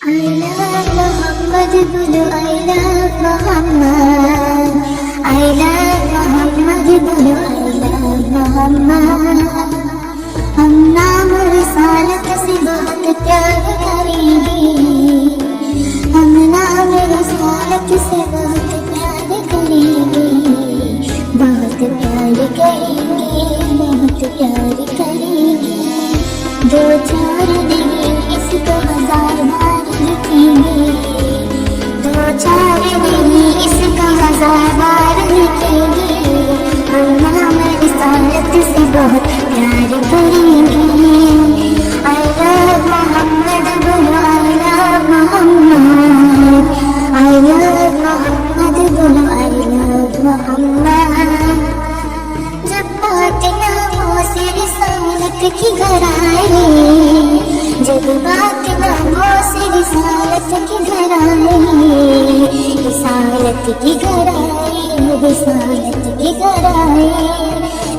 I love Muhammad, bolo I love Muhammad. I love Muhammad, bolo I love Muhammad. ہم نام رسالت سے بہت پیار کریں گے، ہم نام رسالت سے بہت پیار کریں گے، بہت پیار کریں گے، بہت پیار کریں گے، دو چار نہیں اس کو ہزار بار لکھیں گے، دو چار نہیں اس کو ہزار بار لکھیں گے، ہم نام رسالت سے بہت پیار کریں گے۔ I love Muhammad, bolo I love Muhammad. I love Muhammad, bolo I love Muhammad. جب بات ناموں سے رسالت کی گھر آئے، جب بات ناموں سے رسالت کی گھر آئے، رسالت کی گھر آئے، رسالت کی گھر آئے،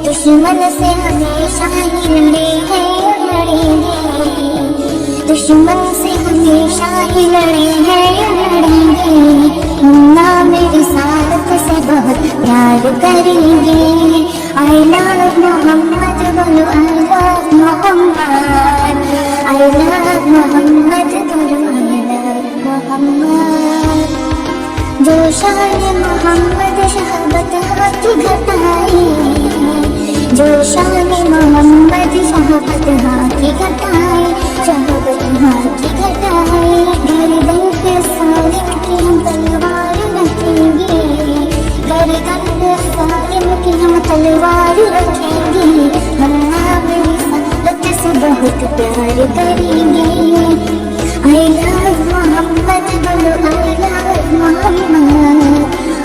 دشمن سے ہمیشہ ہی لڑے ہیں لڑیں گے، دشمن سے ہمیشہ ہی لڑے ہیں لڑیں گے، ہم نام رسالت سے بہت پیار کریں گے۔ I love Muhammad, bolo I love Muhammad. I love Muhammad, bolo I love Muhammad. جو شان محمد شہبت کی گھٹائے، جو شان محمد شہبت کی گھٹائے، شہبت کی گھٹائے، گردن پہ سالم کی ہم تلوار رکھیں گے، گردن پہ سالم کی ہم تلوار رکھیں گے، ہم نام رسالت سے بہت پیار کریں گے۔ I love Muhammad, bolo I love Muhammad.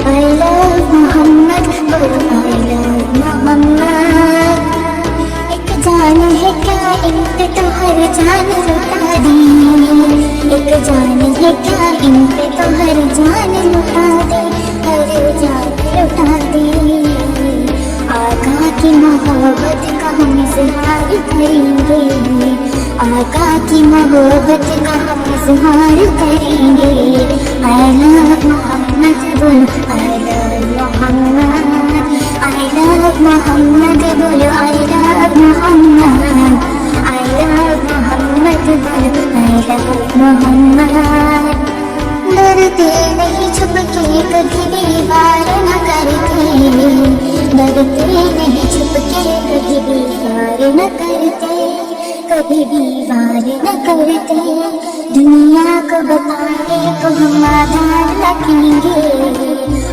I love Muhammad, bolo I love Muhammad. ایک جان ہے کیا ان پہ تو ہر جان لٹا دی، ایک جان ہے کیا ان پہ تو ہر جان لٹا دے، ہر جان لٹا دے، آقا کی محبت کا ہم اظہار کریں گے، آقا کی محبت کا ہم اظہار کریں گے۔ I love Muhammad, bolo I love Muhammad. I love Muhammad, bolo I love Muhammad. I love Muhammad, bolo I love Muhammad. ڈرتے نہیں چھپ کے کبھی بھی وار نہ کرتے، ڈرتے نہیں چھپ کے کبھی بھی وار نہ کرتے، کبھی بھی وار نہ کرتے، دنیا کو بتانے کو ہم آدھار رکھیں گے،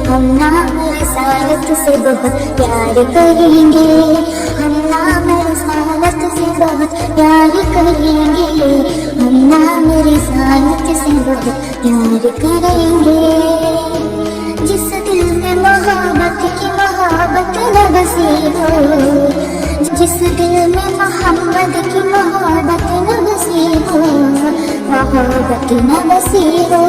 ہم نام رسالت سے بہت پیار کریں گے، ہم نام رسالت سے بہت پیار کریں گے، ہم نام رسالت سے بہت پیار کریں گے۔ جس دل میں محبت کی محبت نہ بسی ہو، جس دل میں محمد کی محبت نہ بسی ہو، محبت نہ بسی ہو،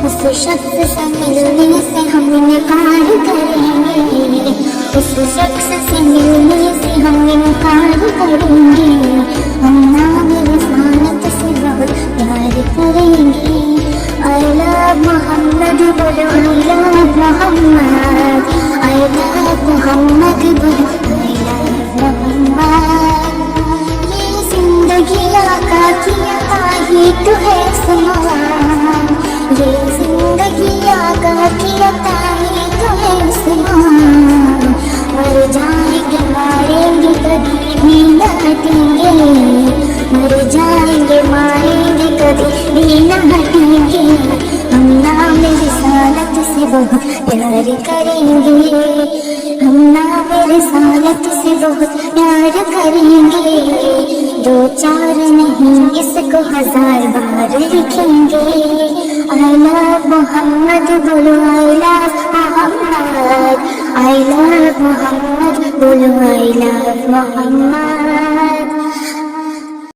اس شخص سے ملنے سے ہم انکار کریں گے، اس شخص سے ملنے سے ہم انکار کریں گے، ہم نام رسالت سے بہت پیار کریں گے۔ I love Muhammad, bolo I love Muhammad. I love Muhammad, bolo I love Muhammad. یہ زندگی آقا کی عطا ہی تو ہے سمان، یہ زندگی آقا کی عطا ہی تو ہے سمان، مر جائیں گے ماریں گے کبھی بھی نہ ہٹیں گے، مر جائیں گے ماریں گے کبھی بھی نہ ہٹیں گے، ہم نام رسالت سے بہت پیار کریں گے، ہم نام رسالت سے بہت پیار کریں گے، دو چار نہیں اس کو ہزار بار لکھیں گے۔ I love Muhammad, bolo I love Muhammad. I love Muhammad, bolo I love Muhammad.